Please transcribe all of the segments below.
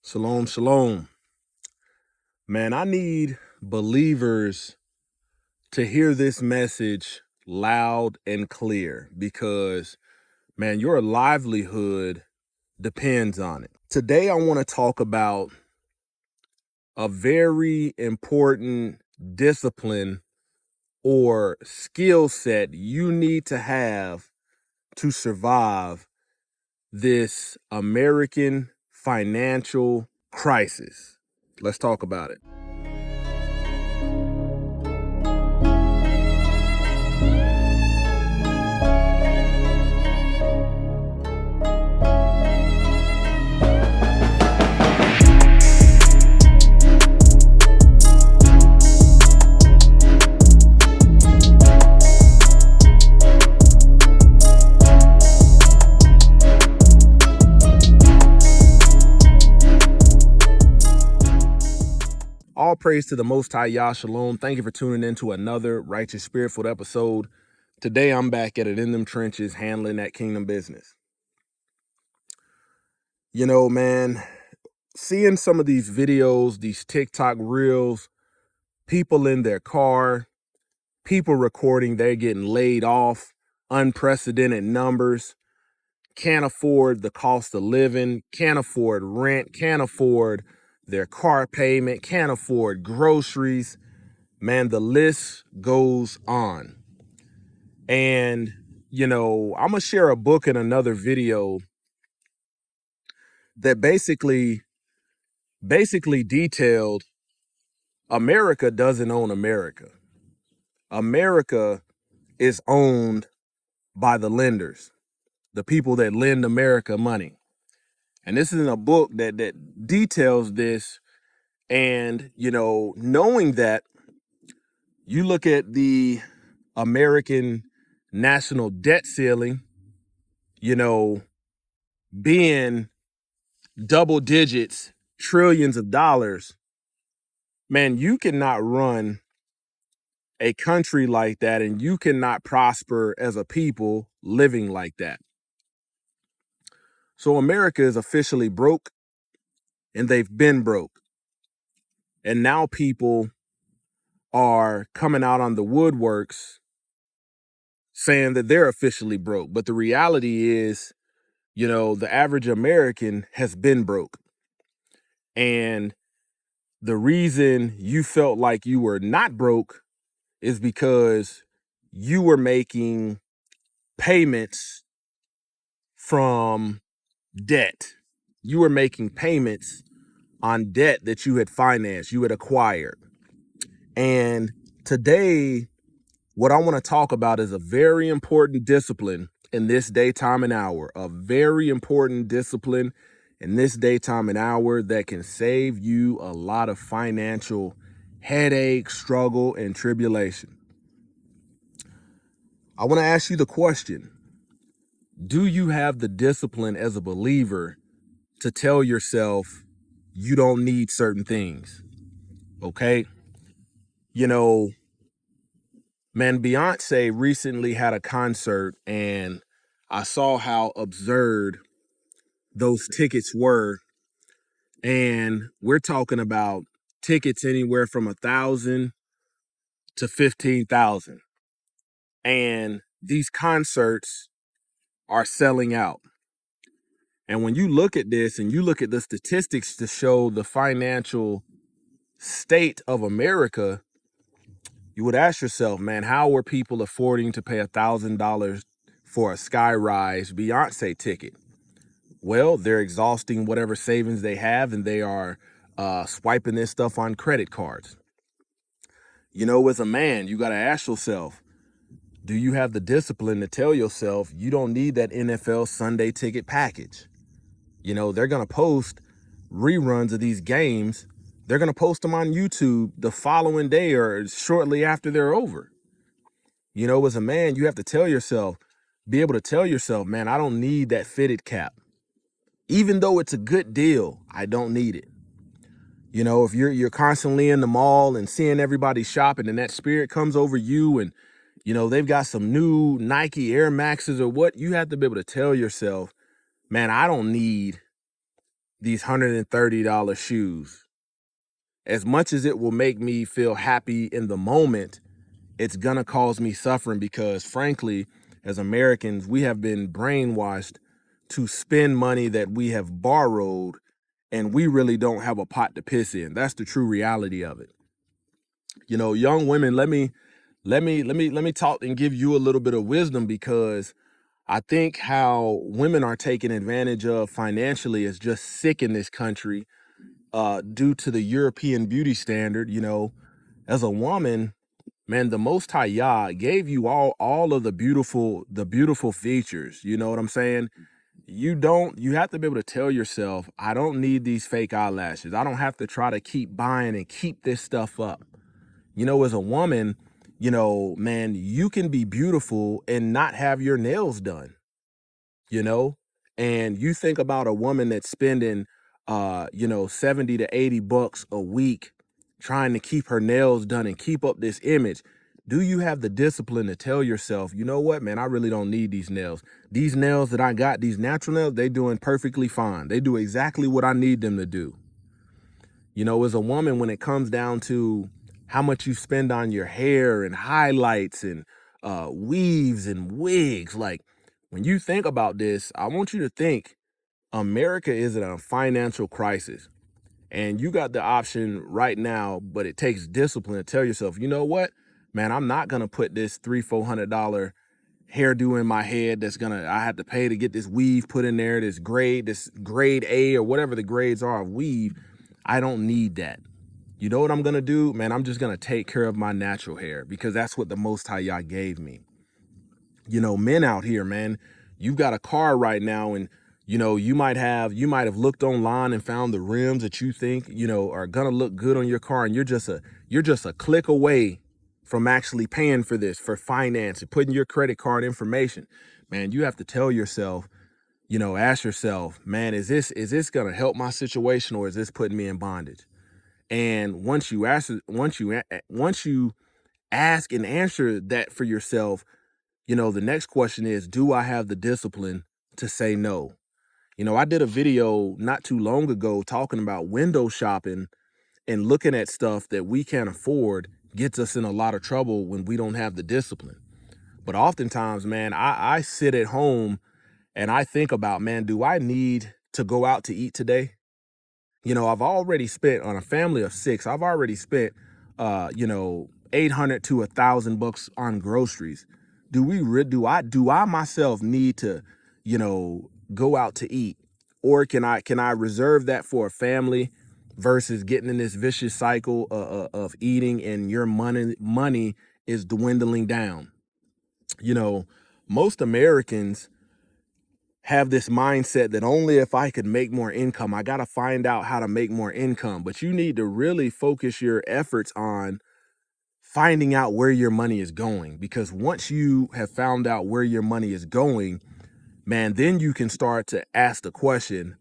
Shalom, shalom. Man, I need believers to hear this message loud and clear because, man, your livelihood depends on it. Today, I want to talk about a very important discipline or skill set you need to have to survive this American financial crisis. Let's talk about it. All praise to the Most High Yah Shalom. Thank you for tuning in to another Righteous Spirit-filled episode. Today, I'm back at it in them trenches, handling that kingdom business. You know, man, seeing some of these videos, these TikTok reels, people in their car, people recording they're getting laid off, unprecedented numbers, can't afford the cost of living, can't afford rent, can't afford their car payment, can't afford groceries. Man, the list goes on. And, you know, I'm going to share a book in another video that basically detailed America doesn't own America. America is owned by the lenders, the people that lend America money. And this is in a book that details this. And, you know, knowing that, you look at the American national debt ceiling, you know, being double digits, trillions of dollars, man, you cannot run a country like that and you cannot prosper as a people living like that. So America is officially broke and they've been broke. And now people are coming out on the woodworks saying that they're officially broke. But the reality is, you know, the average American has been broke. And the reason you felt like you were not broke is because you were making payments from debt. You were making payments on debt that you had financed, you had acquired. And today, what I want to talk about is a very important discipline in this day, time, and hour. A very important discipline in this day, time, and hour that can save you a lot of financial headache, struggle, and tribulation. I want to ask you the question: do you have the discipline as a believer to tell yourself you don't need certain things? Okay? You know, man, Beyonce recently had a concert and I saw how absurd those tickets were. And we're talking about tickets anywhere from 1,000 to 15,000. And these concerts are selling out. And when you look at this and you look at the statistics to show the financial state of America, you would ask yourself, man, how are people affording to pay $1,000 for a Skyrise Beyonce ticket? Well, they're exhausting whatever savings they have and they are swiping this stuff on credit cards. You know, as a man, you got to ask yourself, do you have the discipline to tell yourself you don't need that NFL Sunday ticket package? You know, they're going to post reruns of these games. They're going to post them on YouTube the following day or shortly after they're over. You know, as a man, you have to tell yourself, be able to tell yourself, man, I don't need that fitted cap. Even though it's a good deal, I don't need it. You know, if you're constantly in the mall and seeing everybody shopping and that spirit comes over you and, you know, they've got some new Nike Air Maxes or what, you have to be able to tell yourself, man, I don't need these $130 shoes. As much as it will make me feel happy in the moment, it's gonna cause me suffering because frankly, as Americans, we have been brainwashed to spend money that we have borrowed and we really don't have a pot to piss in. That's the true reality of it. You know, young women, let me talk and give you a little bit of wisdom because I think how women are taken advantage of financially is just sick in this country due to the European beauty standard. You know, as a woman, man, the Most High Yah gave you all of the beautiful features. You know what I'm saying? You have to be able to tell yourself, I don't need these fake eyelashes. I don't have to try to keep buying and keep this stuff up. You know, as a woman, you know, man, you can be beautiful and not have your nails done, you know? And you think about a woman that's spending 70 to 80 bucks a week trying to keep her nails done and keep up this image. Do you have the discipline to tell yourself, you know what, man, I really don't need these nails. These nails that I got, these natural nails, they doing perfectly fine. They do exactly what I need them to do. You know, as a woman, when it comes down to how much you spend on your hair and highlights and weaves and wigs, like when you think about this, I want you to think America is in a financial crisis. And you got the option right now, but it takes discipline to tell yourself, you know what, man, I'm not gonna put this $300-400 hairdo in my head I have to pay to get this weave put in there, this grade A or whatever the grades are of weave. I don't need that. You know what I'm gonna do? Man, I'm just gonna take care of my natural hair because that's what the Most High Yah gave me. You know, men out here, man, you've got a car right now and you know, you might have looked online and found the rims that you think, you know, are gonna look good on your car, and you're just a click away from actually paying for this, for finance and putting your credit card information. Man, you have to tell yourself, you know, ask yourself, man, is this gonna help my situation or is this putting me in bondage? And once you ask and answer that for yourself, you know, the next question is, do I have the discipline to say no? You know, I did a video not too long ago talking about window shopping and looking at stuff that we can't afford gets us in a lot of trouble when we don't have the discipline. But oftentimes, man, I sit at home and I think about, man, do I need to go out to eat today? You know, I've already spent on a family of 6. I've already spent, 800 to $1,000 on groceries. Do I myself need to, go out to eat, or can I reserve that for a family versus getting in this vicious cycle of eating and your money is dwindling down? You know, most Americans have this mindset that only if I could make more income, I got to find out how to make more income. But you need to really focus your efforts on finding out where your money is going. Because once you have found out where your money is going, man, then you can start to ask the question,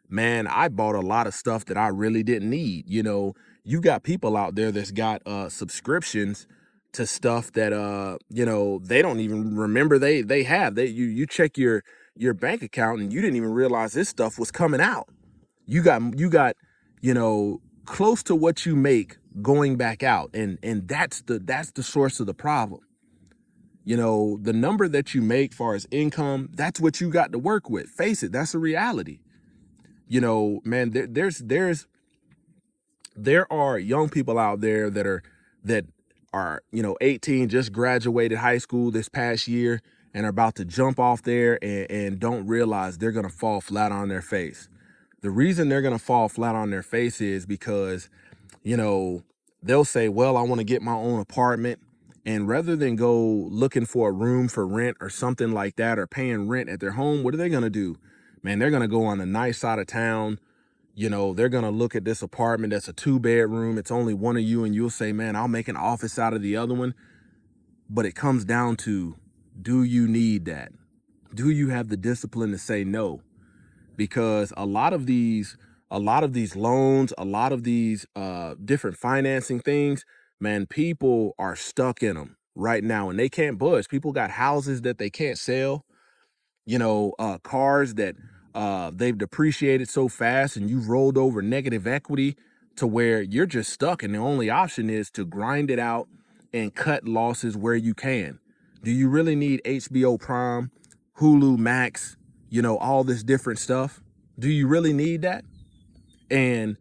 man, I bought a lot of stuff that I really didn't need. You know, you got people out there that's got subscriptions to stuff that they don't even remember they have. You check your bank account and you didn't even realize this stuff was coming out. You got close to what you make going back out, and that's the source of the problem. You know, the number that you make far as income, that's what you got to work with. Face it, that's a reality. You know, man, there are young people out there that are 18, just graduated high school this past year and are about to jump off there and don't realize they're gonna fall flat on their face. The reason they're gonna fall flat on their face is because, you know, they'll say, well, I want to get my own apartment. And rather than go looking for a room for rent or something like that, or paying rent at their home, what are they gonna do? Man, they're gonna go on the nice side of town. You know, they're gonna look at this apartment that's a 2-bedroom. It's only one of you, and you'll say, man, I'll make an office out of the other one. But it comes down to, do you need that? Do you have the discipline to say no? Because a lot of these loans, a lot of these different financing things, man, people are stuck in them right now and they can't budge. People got houses that they can't sell, cars that they've depreciated so fast and you've rolled over negative equity to where you're just stuck and the only option is to grind it out and cut losses where you can. Do you really need HBO Prime, Hulu Max, all this different stuff? Do you really need that? And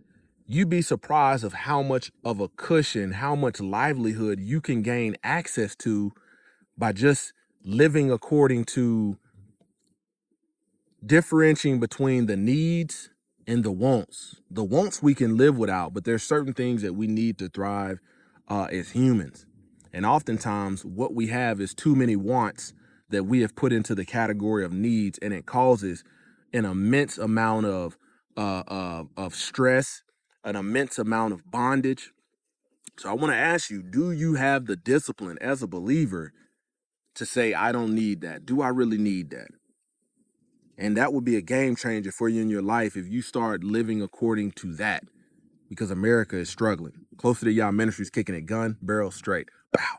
you'd be surprised of how much of a cushion, how much livelihood you can gain access to by just living according to differentiating between the needs and the wants. The wants we can live without, but there's certain things that we need to thrive as humans. And oftentimes what we have is too many wants that we have put into the category of needs, and it causes an immense amount of stress, an immense amount of bondage. So I want to ask you, do you have the discipline as a believer to say, I don't need that? Do I really need that? And that would be a game changer for you in your life if you start living according to that, because America is struggling. Closer to y'all ministries kicking it gun barrel straight. Bow.